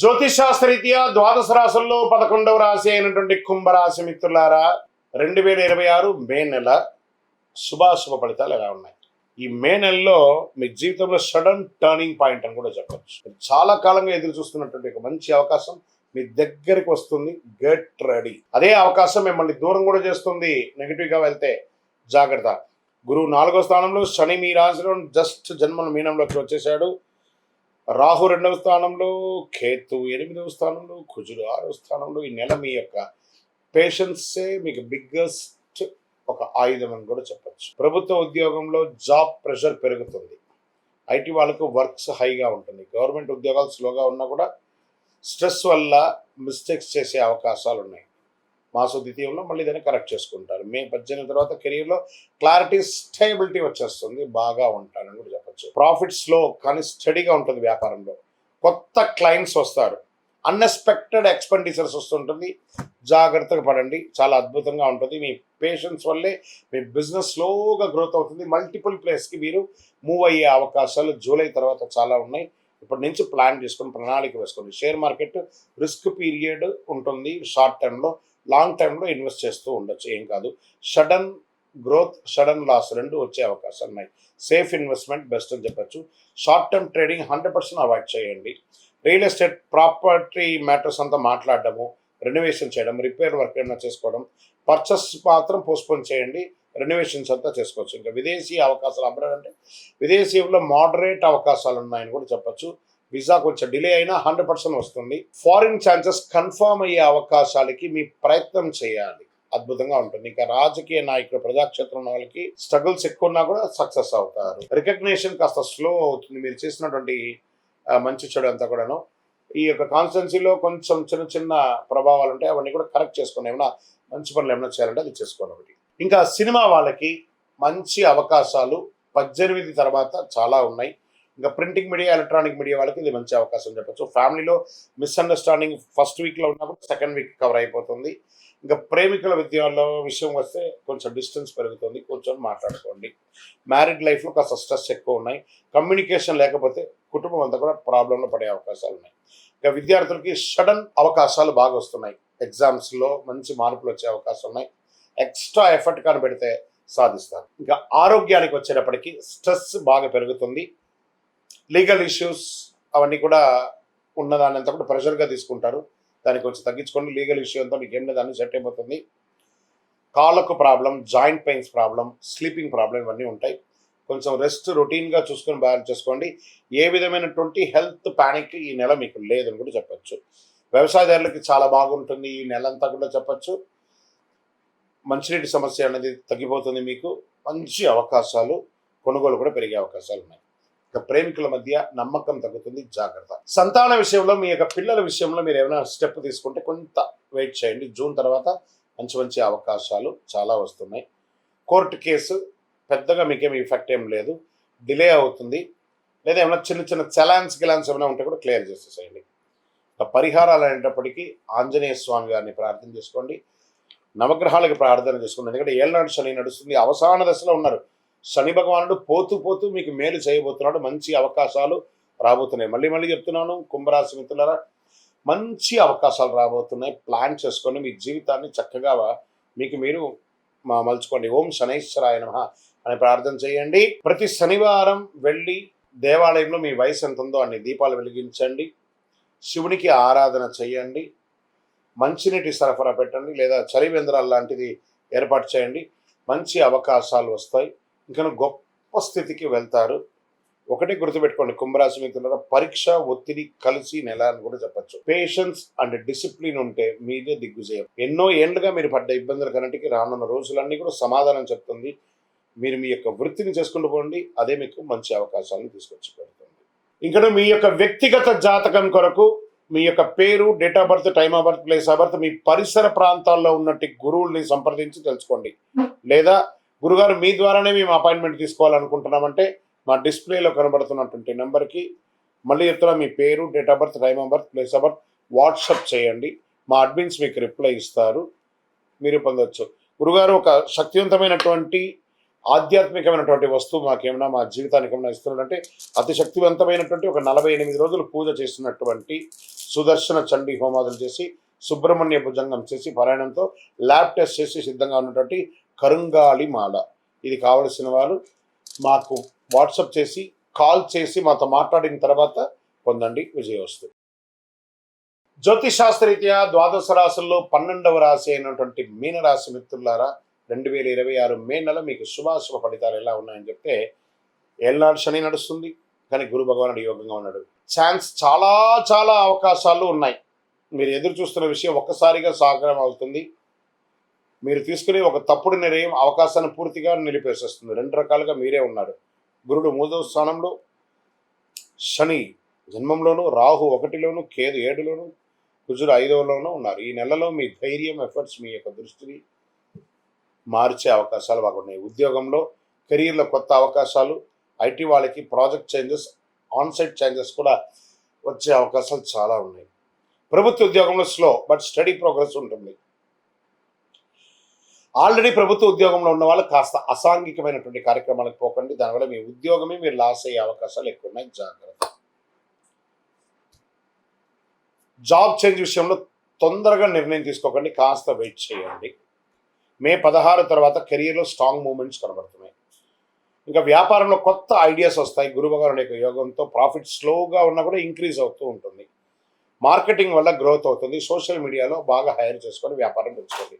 జ్యోతిషాస్త్రరీత్యా ద్వాదశ రాశుల్లో 11వ రాశి అయినటువంటి కుంభరాశి మిత్రులారా, 2026 మే నెల శుభాశుభ ఫలితాలు ఎలా ఉన్నాయి? ఈ మే నెలలో మీ జీవితంలో సడన్ టర్నింగ్ పాయింట్ అని కూడా చెప్పచ్చు. చాలా కాలంగా ఎదురు చూస్తున్నటువంటి ఒక మంచి అవకాశం మీ దగ్గరికి వస్తుంది. Get ready. అదే అవకాశం మిమ్మల్ని దూరం కూడా చేస్తుంది. నెగిటివ్గా వెళ్తే జాగ్రత్త. గురువు 4వ స్థానంలో, శని మీ రాశిలో జస్ట్ జన్మల మీనంలోకి వచ్చేసాడు. రాహు 2వ స్థానంలో, కేతు 8వ స్థానంలో, కుజుడు 6వ స్థానంలో. ఈ నెల మీ యొక్క పేషెన్సే మీకు బిగ్గెస్ట్ ఒక ఆయుధం అని కూడా చెప్పచ్చు. ప్రభుత్వ ఉద్యోగంలో జాబ్ ప్రెషర్ పెరుగుతుంది. ఐటీ వాళ్ళకు వర్క్స్ హైగా ఉంటుంది. గవర్నమెంట్ ఉద్యోగాలు స్లోగా ఉన్నా కూడా స్ట్రెస్ వల్ల మిస్టేక్స్ చేసే అవకాశాలు ఉన్నాయి. మాస ద్వితీయంలో మళ్ళీ దాన్ని కరెక్ట్ చేసుకుంటారు. మే 18 తర్వాత కెరీర్లో క్లారిటీ, స్టేబిలిటీ వచ్చేస్తుంది. బాగా ఉంటారని కూడా చెప్పచ్చు. ప్రాఫిట్ స్లో కానీ స్టడీగా ఉంటుంది. వ్యాపారంలో కొత్త క్లయింట్స్ వస్తారు. అన్ఎక్స్పెక్టెడ్ ఎక్స్పెండిచర్స్ వస్తుంటుంది. జాగ్రత్తగా పడండి. చాలా అద్భుతంగా ఉంటుంది. మీ పేషెన్స్ వల్లే మీ బిజినెస్ స్లోగా గ్రోత్ అవుతుంది. మల్టిపుల్ ప్లేస్కి మీరు మూవ్ అయ్యే అవకాశాలు జూలై తర్వాత చాలా ఉన్నాయి. ఇప్పటి నుంచి ప్లాన్ చేసుకొని ప్రణాళిక వేసుకోండి. షేర్ మార్కెట్ రిస్క్ పీరియడ్ ఉంటుంది. షార్ట్ టర్మ్లో, లాంగ్ టర్మ్లో ఇన్వెస్ట్ చేస్తూ ఉండొచ్చు. ఏం కాదు. సడన్ గ్రోత్, సడన్ లాస్ రెండు వచ్చే అవకాశాలు ఉన్నాయి. సేఫ్ ఇన్వెస్ట్మెంట్ బెస్ట్ అని చెప్పచ్చు. షార్ట్ టర్మ్ ట్రేడింగ్ 100% అవాయిడ్ చేయండి. రియల్ ఎస్టేట్, ప్రాపర్టీ మ్యాటర్స్ అంతా మాట్లాడడము, రెనోవేషన్ చేయడం, రిపేర్ వర్క్ ఏమైనా చేసుకోవడం, పర్చేస్ మాత్రం పోస్ట్పోన్ చేయండి. రెనోవేషన్స్ అంతా చేసుకోవచ్చు. ఇంకా విదేశీ అవకాశాలు అవ్వాలంటే విదేశీయంలో మోడరేట్ అవకాశాలు ఉన్నాయని కూడా చెప్పచ్చు. వీసా కొంచెం డిలే అయినా 100% వస్తుంది. ఫారిన్ ఛాన్సెస్ కన్ఫర్మ్ అయ్యే అవకాశాలకి మీ ప్రయత్నం చేయాలి. అద్భుతంగా ఉంటుంది. ఇంకా రాజకీయ నాయకులు, ప్రజాక్షేత్రం వాళ్ళకి స్ట్రగుల్స్ ఎక్కువ ఉన్నా కూడా సక్సెస్ అవుతారు. రికగ్నిషన్ కాస్త స్లో అవుతుంది. మీరు చేసినటువంటి మంచి చెడు అంతా కూడాను. ఈ యొక్క కాన్స్టిట్యున్సీలో కొంచెం చిన్న చిన్న ప్రభావాలు ఉంటాయి. అవన్నీ కూడా కరెక్ట్ చేసుకుని ఏమైనా మంచి పనులు ఏమైనా చేయాలంటే అది చేసుకోండి. ఒకటి. ఇంకా సినిమా వాళ్ళకి మంచి అవకాశాలు 18 తర్వాత చాలా ఉన్నాయి. ఇంకా ప్రింటింగ్ మీడియా, ఎలక్ట్రానిక్ మీడియా వాళ్ళకి ఇది మంచి అవకాశం చెప్పచ్చు. ఫ్యామిలీలో మిస్అండర్స్టాండింగ్ ఫస్ట్ వీక్లో ఉన్నప్పుడు సెకండ్ వీక్ కవర్ అయిపోతుంది. ఇంకా ప్రేమికుల విషయం వస్తే కొంచెం డిస్టెన్స్ పెరుగుతుంది. కూర్చొని మాట్లాడుకోండి. మ్యారీడ్ లైఫ్లో కాస్త స్ట్రెస్ ఎక్కువ ఉన్నాయి. కమ్యూనికేషన్ లేకపోతే కుటుంబం అంతా కూడా ప్రాబ్లంలో పడే అవకాశాలు ఉన్నాయి. ఇంకా విద్యార్థులకి సడన్ అవకాశాలు బాగా వస్తున్నాయి. ఎగ్జామ్స్లో మంచి మార్పులు వచ్చే అవకాశం ఉన్నాయి. ఎక్స్ట్రా ఎఫర్ట్ కానీ పెడితే సాధిస్తారు. ఇంకా ఆరోగ్యానికి వచ్చేటప్పటికి స్ట్రెస్ బాగా పెరుగుతుంది. లీగల్ ఇష్యూస్ అవన్నీ కూడా ఉన్నదాన్ని అంతా కూడా ప్రెషర్గా తీసుకుంటారు. దాన్ని కొంచెం తగ్గించుకోండి. లీగల్ ఇష్యూ అంతా మీకు ఏం లేదు, అన్ని సెట్ అయిపోతుంది. కాళ్ళకు problem, joint pains problem, sleeping problem ఇవన్నీ ఉంటాయి. కొంచెం రెస్ట్ రొటీన్గా చూసుకొని బ్యాలెన్స్ చేసుకోండి. ఏ విధమైనటువంటి హెల్త్ ప్యానిక్ ఈ నెల మీకు లేదని కూడా చెప్పచ్చు. వ్యవసాయదారులకి చాలా బాగుంటుంది ఈ నెల అంతా కూడా చెప్పచ్చు. మంచినీటి సమస్య అనేది తగ్గిపోతుంది. మీకు మంచి అవకాశాలు, కొనుగోలు కూడా పెరిగే అవకాశాలు ఉన్నాయి. ఇక ప్రేమికుల మధ్య నమ్మకం తగ్గుతుంది. జాగ్రత్త. సంతాన విషయంలో, మీ యొక్క పిల్లల విషయంలో మీరు ఏమైనా స్టెప్ తీసుకుంటే కొంత వెయిట్ చేయండి. జూన్ తర్వాత మంచి మంచి అవకాశాలు చాలా వస్తున్నాయి. కోర్టు కేసు పెద్దగా మీకేం ఎఫెక్ట్ ఏం లేదు. డిలే అవుతుంది. లేదా ఏమైనా చిన్న చిన్న చలాన్స్ ఏమైనా ఉంటే కూడా క్లియర్ చేసేసేయండి. ఇక పరిహారాలు అనేటప్పటికీ ఆంజనేయ స్వామి గారిని ప్రార్థన చేసుకోండి. నవగ్రహాలకి ప్రార్థన చేసుకోండి. ఎందుకంటే ఏళ్ళనాడు శని నడుస్తుంది. అవసాన దశలో ఉన్నారు. శని భగవానుడు పోతూ పోతూ మీకు మేలు చేయబోతున్నాడు. మంచి అవకాశాలు రాబోతున్నాయి. మళ్ళీ చెప్తున్నాను, కుంభరాశి మిత్రులారా, మంచి అవకాశాలు రాబోతున్నాయి. ప్లాన్ చేసుకొని మీ జీవితాన్ని చక్కగా మీకు మీరు మలుచుకోండి. ఓం శనైశ్వరాయ నమః అని ప్రార్థన చేయండి. ప్రతి శనివారం వెళ్ళి దేవాలయంలో మీ వయసు ఎంత ఉందో అన్ని దీపాలు వెలిగించండి. శివునికి ఆరాధన చేయండి. మంచినీటి సరఫరా పెట్టండి, లేదా చలివేంద్రాలు లాంటిది ఏర్పాటు చేయండి. మంచి అవకాశాలు వస్తాయి. ఇంకా గొప్ప స్థితికి వెళ్తారు. ఒకటే గుర్తుపెట్టుకోండి కుంభరాశి మిత్రులారా, పరీక్ష ఒత్తిడి కలిసి నెల అని కూడా చెప్పచ్చు. పేషెన్స్ అండ్ డిసిప్లిన్ ఉంటే మీదే దిగ్విజయం. ఎన్నో ఏళ్లుగా మీరు పడ్డ ఇబ్బందుల కన్నిటికీ రానున్న రోజులన్నీ కూడా సమాధానం చెప్తుంది. మీరు మీ యొక్క వృత్తిని చేసుకుంటూ పోండి. అదే మీకు మంచి అవకాశాలను తీసుకొచ్చి పెడుతుంది. ఇంకా మీ యొక్క వ్యక్తిగత జాతకం కొరకు మీ యొక్క పేరు, date of birth, time of birth, place of birth, మీ పరిసర ప్రాంతాల్లో ఉన్నట్టు గురువుల్ని సంప్రదించి తెలుసుకోండి. లేదా గురుగారు మీ ద్వారానే మేము అపాయింట్మెంట్ తీసుకోవాలనుకుంటున్నామంటే మా డిస్ప్లేలో కనబడుతున్నటువంటి నెంబర్కి మళ్ళీ చెప్తున్నా, మీ పేరు, date of birth, time of birth, place of birth WhatsApp చేయండి. మా అడ్మిన్స్ మీకు రిప్లై ఇస్తారు. మీరు పొందవచ్చు. గురుగారు ఒక శక్తివంతమైనటువంటి ఆధ్యాత్మికమైనటువంటి వస్తువు మాకేమైనా మా జీవితానికి ఏమైనా ఇస్తున్నాడంటే అతి శక్తివంతమైనటువంటి ఒక 48 రోజులు పూజ చేసినటువంటి సుదర్శన చండీ హోమాదులు చేసి సుబ్రహ్మణ్య భుజంగం చేసి పారాయణంతో ల్యాబ్ టెస్ట్ చేసి సిద్ధంగా ఉన్నటువంటి కరుంగాళి మాల. ఇది కావలసిన వారు మాకు వాట్సాప్ చేసి కాల్ చేసి మాతో మాట్లాడిన తర్వాత పొందండి విజయోస్తు. జ్యోతిషాస్త్రరీత్యా ద్వాదశ రాశుల్లో 12వ రాశి అయినటువంటి మీనరాశి మిత్రులారా, 2026 మే నెల మీకు శుభాశుభ ఫలితాలు ఎలా ఉన్నాయని చెప్తే, ఏళ్ళనాడు శని నడుస్తుంది కానీ గురు భగవానుడు యోగంగా ఉన్నాడు. ఛాన్స్ చాలా చాలా అవకాశాలు ఉన్నాయి. మీరు ఎదురు చూస్తున్న విషయం ఒక్కసారిగా సాకారం అవుతుంది. మీరు తీసుకునే ఒక తప్పుడు నిర్ణయం అవకాశాన్ని పూర్తిగా నిలిపేసేస్తుంది. 2 రకాలుగా మీరే ఉన్నారు. గురుడు 3వ స్థానంలో, శని జన్మంలోను, రాహు 1లోను, కేతు 7లోను, కుజుడు 5లోనూ ఉన్నారు. ఈ నెలలో మీ ధైర్యం, ఎఫర్ట్స్, మీ యొక్క దృష్టిని మార్చే అవకాశాలు బాగున్నాయి. ఉద్యోగంలో, కెరీర్లో కొత్త అవకాశాలు, ఐటీ వాళ్ళకి ప్రాజెక్ట్ చేంజెస్, ఆన్సైట్ చేంజెస్ కూడా వచ్చే అవకాశాలు చాలా ఉన్నాయి. ప్రభుత్వ ఉద్యోగంలో స్లో బట్ స్టడీ ప్రోగ్రెస్ ఉంటుంది. ఆల్రెడీ ప్రభుత్వ ఉద్యోగంలో ఉన్న వాళ్ళు కాస్త అసాంఘికమైనటువంటి కార్యక్రమాలకు పోకండి. దానివల్ల మీ ఉద్యోగమే మీరు లాస్ అయ్యే అవకాశాలు ఎక్కువ ఉన్నాయి. జాగ్రత్త. జాబ్ చేంజ్ విషయంలో తొందరగా నిర్ణయం తీసుకోకండి, కాస్త వెయిట్ చేయండి. మే 16 తర్వాత కెరియర్లో స్ట్రాంగ్ మూమెంట్స్ కనబడుతున్నాయి. ఇంకా వ్యాపారంలో కొత్త ఐడియాస్ వస్తాయి. గురుభగవానుడి యొక్క యోగంతో ప్రాఫిట్ స్లోగా ఉన్నా కూడా ఇంక్రీజ్ అవుతూ ఉంటుంది. మార్కెటింగ్ వల్ల గ్రోత్ అవుతుంది. సోషల్ మీడియాలో బాగా హైర్ చేసుకొని వ్యాపారం పెంచుకోండి.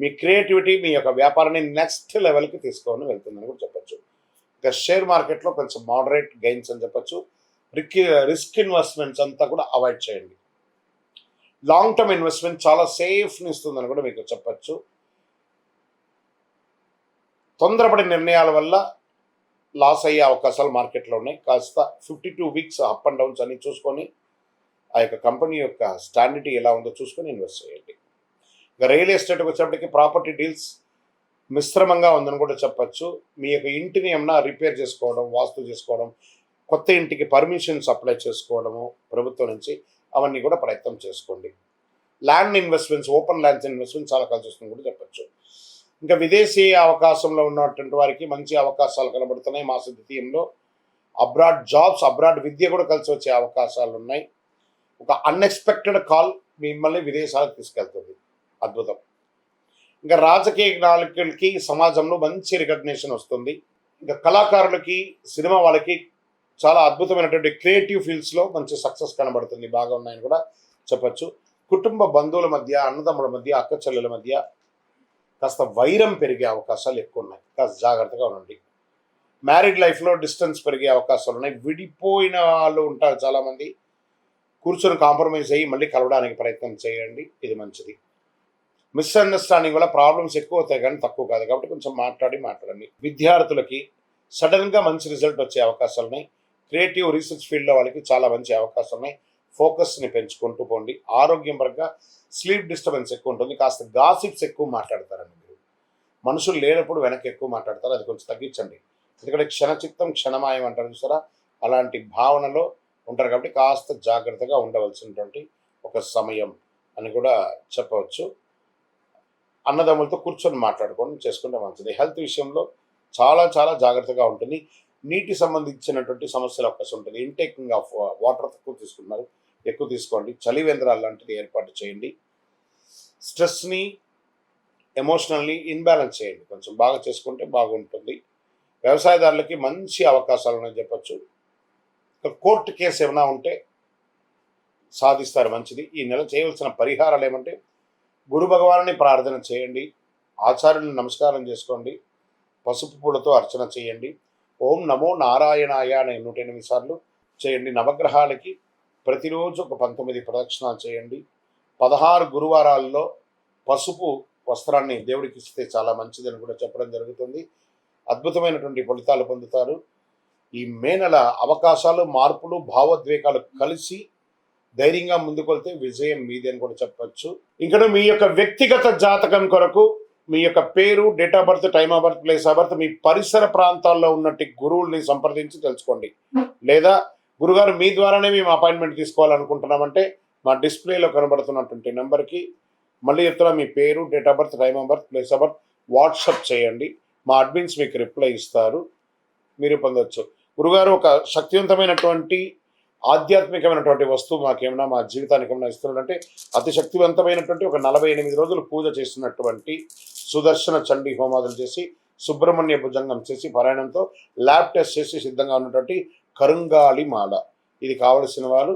మీ క్రియేటివిటీ మీ యొక్క వ్యాపారాన్ని నెక్స్ట్ లెవెల్కి తీసుకొని వెళ్తుందని కూడా చెప్పచ్చు. ఇంకా షేర్ మార్కెట్లో కొంచెం మోడరేట్ గెయిన్స్ అని చెప్పచ్చు. రిస్క్ ఇన్వెస్ట్మెంట్స్ అంతా కూడా అవాయిడ్ చేయండి. లాంగ్ టర్మ్ ఇన్వెస్ట్మెంట్ చాలా సేఫ్ని ఇస్తుందని కూడా మీకు చెప్పచ్చు. తొందరపడి నిర్ణయాల వల్ల లాస్ అయ్యే అవకాశాలు మార్కెట్లో ఉన్నాయి. కాస్త 52 వీక్స్ అప్ అండ్ డౌన్స్ అన్ని చూసుకొని ఆ యొక్క కంపెనీ యొక్క స్టాండిటీ ఎలా ఉందో చూసుకొని ఇన్వెస్ట్ చేయండి. ఇంకా రియల్ ఎస్టేట్కి వచ్చేప్పటికి ప్రాపర్టీ డీల్స్ మిశ్రమంగా ఉందని కూడా చెప్పచ్చు. మీ యొక్క ఇంటిని ఏమన్నా రిపేర్ చేసుకోవడం, వాస్తు చేసుకోవడం, కొత్త ఇంటికి పర్మిషన్స్ అప్లై చేసుకోవడము ప్రభుత్వం నుంచి, అవన్నీ కూడా ప్రయత్నం చేసుకోండి. Land investments, open lands investment చాలా కలిసి వస్తుంది కూడా చెప్పచ్చు. ఇంకా విదేశీ అవకాశంలో ఉన్నటువంటి వారికి మంచి అవకాశాలు కనబడుతున్నాయి. మాస ద్వితీయంలో అబ్రాడ్ జాబ్స్, అబ్రాడ్ విద్య కూడా కలిసి వచ్చే అవకాశాలు ఉన్నాయి. ఒక అన్ఎక్స్పెక్టెడ్ కాల్ మిమ్మల్ని విదేశాలకు తీసుకెళ్తుంది. అద్భుతం. ఇంకా రాజకీయ నాయకులకి సమాజంలో మంచి రికగ్నిషన్ వస్తుంది. ఇంకా కళాకారులకి, సినిమా వాళ్ళకి చాలా అద్భుతమైనటువంటి క్రియేటివ్ ఫీల్డ్స్లో మంచి సక్సెస్ కనబడుతుంది. బాగా ఉన్నాయని కూడా చెప్పచ్చు. కుటుంబ బంధువుల మధ్య, అన్నదమ్ముల మధ్య, అక్క చెల్లెల మధ్య కాస్త వైరం పెరిగే అవకాశాలు ఎక్కువ ఉన్నాయి. కాస్త జాగ్రత్తగా ఉండండి. మ్యారీడ్ లైఫ్లో డిస్టెన్స్ పెరిగే అవకాశాలు ఉన్నాయి. విడిపోయిన వాళ్ళు ఉంటారు చాలామంది. కూర్చొని కాంప్రమైజ్ అయ్యి మళ్ళీ కలవడానికి ప్రయత్నం చేయండి, ఇది మంచిది. మిస్అండర్స్టాండింగ్ వల్ల ప్రాబ్లమ్స్ ఎక్కువ అవుతాయి కానీ తక్కువ కాదు, కాబట్టి కొంచెం మాట్లాడండి. విద్యార్థులకి సడన్గా మంచి రిజల్ట్ వచ్చే అవకాశాలు ఉన్నాయి. క్రియేటివ్ రీసెర్చ్ ఫీల్డ్లో వాళ్ళకి చాలా మంచి అవకాశాలు ఉన్నాయి. ఫోకస్ని పెంచుకుంటూ పోండి. ఆరోగ్యం పరంగా స్లీప్ డిస్టర్బెన్స్ ఎక్కువ ఉంటుంది. కాస్త గాసిప్స్ ఎక్కువ మాట్లాడతారండి మీరు. మనుషులు లేనప్పుడు వెనక్కి ఎక్కువ మాట్లాడతారు, అది కొంచెం తగ్గించండి. ఎందుకంటే క్షణచిత్తం క్షణమాయం అంటారు చూసారా, అలాంటి భావనలో ఉంటారు. కాబట్టి కాస్త జాగ్రత్తగా ఉండవలసినటువంటి ఒక సమయం అని కూడా చెప్పవచ్చు. అన్నదమ్ములతో కూర్చొని మాట్లాడుకోవడం చేసుకుంటే మంచిది. హెల్త్ విషయంలో చాలా చాలా జాగ్రత్తగా ఉంటుంది. నీటి సంబంధించినటువంటి సమస్యలు అవకాశం ఉంటుంది. ఇంటేకింగ్ ఆఫ్ వాటర్ తక్కువ తీసుకున్నారు, ఎక్కువ తీసుకోండి. చలివేంద్రాలు లాంటిది ఏర్పాటు చేయండి. స్ట్రెస్ని, ఎమోషనల్ని ఇన్బ్యాలెన్స్ చేయండి. కొంచెం బాగా చేసుకుంటే బాగుంటుంది. వ్యవసాయదారులకి మంచి అవకాశాలు ఉన్నాయని చెప్పచ్చు. కోర్టు కేసు ఏమైనా ఉంటే సాధిస్తారు, మంచిది. ఈ నెల చేయవలసిన పరిహారాలు ఏమంటే, గురు భగవానుని ప్రార్థన చేయండి, ఆచార్యులను నమస్కారం చేసుకోండి, పసుపు పూలతో అర్చన చేయండి, ఓం నమో నారాయణాయ అనే 108 సార్లు చేయండి. నవగ్రహాలకి ప్రతిరోజు ఒక 19 ప్రదక్షిణాలు చేయండి. 16 గురువారాల్లో పసుపు వస్త్రాన్ని దేవుడికి ఇస్తే చాలా మంచిదని కూడా చెప్పడం జరుగుతుంది. అద్భుతమైనటువంటి ఫలితాలు పొందుతారు. ఈ మే నెల అవకాశాలు, మార్పులు, భావోద్వేగాలు కలిసి ధైర్యంగా ముందుకెళ్తే విజయం మీది అని కూడా చెప్పచ్చు. ఇంకా మీ యొక్క వ్యక్తిగత జాతకం కొరకు మీ యొక్క పేరు, date of birth, time of birth, place of birth, మీ పరిసర ప్రాంతాల్లో ఉన్నట్టు గురువుల్ని సంప్రదించి తెలుసుకోండి. లేదా గురుగారు మీ ద్వారానే మేము అపాయింట్మెంట్ తీసుకోవాలనుకుంటున్నామంటే మా డిస్ప్లేలో కనబడుతున్నటువంటి నెంబర్కి మళ్ళీ చెప్తున్నా, మీ పేరు, date of birth, time of birth, place of birth WhatsApp చేయండి. మా అడ్మిన్స్ మీకు రిప్లై ఇస్తారు, మీరు పొందొచ్చు. గురుగారు, ఒక శక్తివంతమైనటువంటి ఆధ్యాత్మికమైనటువంటి వస్తువు మాకేమైనా మా జీవితానికి ఏమైనా ఇస్తున్నాడంటే, అతి శక్తివంతమైనటువంటి ఒక 48 రోజులు పూజ చేస్తున్నటువంటి సుదర్శన చండీ హోమాదులు చేసి, సుబ్రహ్మణ్య భుజంగం చేసి, పారాయణంతో ల్యాబ్ టెస్ట్ చేసి సిద్ధంగా ఉన్నటువంటి కరుంగాళి మాల. ఇది కావలసిన వారు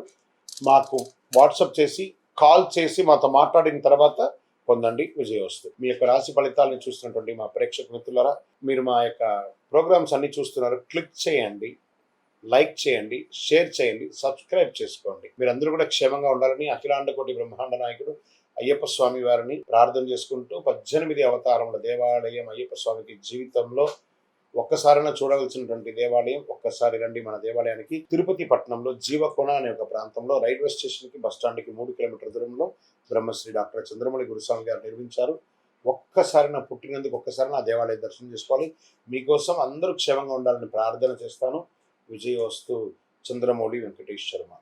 మాకు వాట్సాప్ చేసి, కాల్ చేసి మాతో మాట్లాడిన తర్వాత పొందండి, విజయోస్తు. మీ యొక్క రాశి ఫలితాలను చూస్తున్నటువంటి మా ప్రేక్షక మిత్రులారా, మీరు మా యొక్క ప్రోగ్రామ్స్ అన్ని చూస్తున్నారు, క్లిక్ చేయండి, లైక్ చేయండి, షేర్ చేయండి, సబ్స్క్రైబ్ చేసుకోండి. మీరందరూ కూడా క్షేమంగా ఉండాలని అఖిలాండ కోటి బ్రహ్మాండ నాయకుడు అయ్యప్ప స్వామి వారిని ప్రార్థన చేసుకుంటూ, 18 అవతారముల దేవాలయం అయ్యప్ప స్వామికి జీవితంలో ఒక్కసారైనా చూడవలసినటువంటి దేవాలయం. ఒక్కసారి రండి మన దేవాలయానికి. తిరుపతి పట్టణంలో జీవకోణ అనే ఒక ప్రాంతంలో రైల్వే స్టేషన్కి బస్ స్టాండ్కి 3 కిలోమీటర్ల దూరంలో బ్రహ్మశ్రీ డాక్టర్ చంద్రమౌళి గురుస్వామి గారు నిర్మించారు. ఒక్కసారి నా పుట్టినందుకు ఒక్కసారి నా దేవాలయ దర్శనం చేసుకోవాలి. మీకోసం అందరూ క్షేమంగా ఉండాలని ప్రార్థన చేస్తాను. విజయోస్తు. చంద్రమౌళి వెంకటేష్ శర్మ.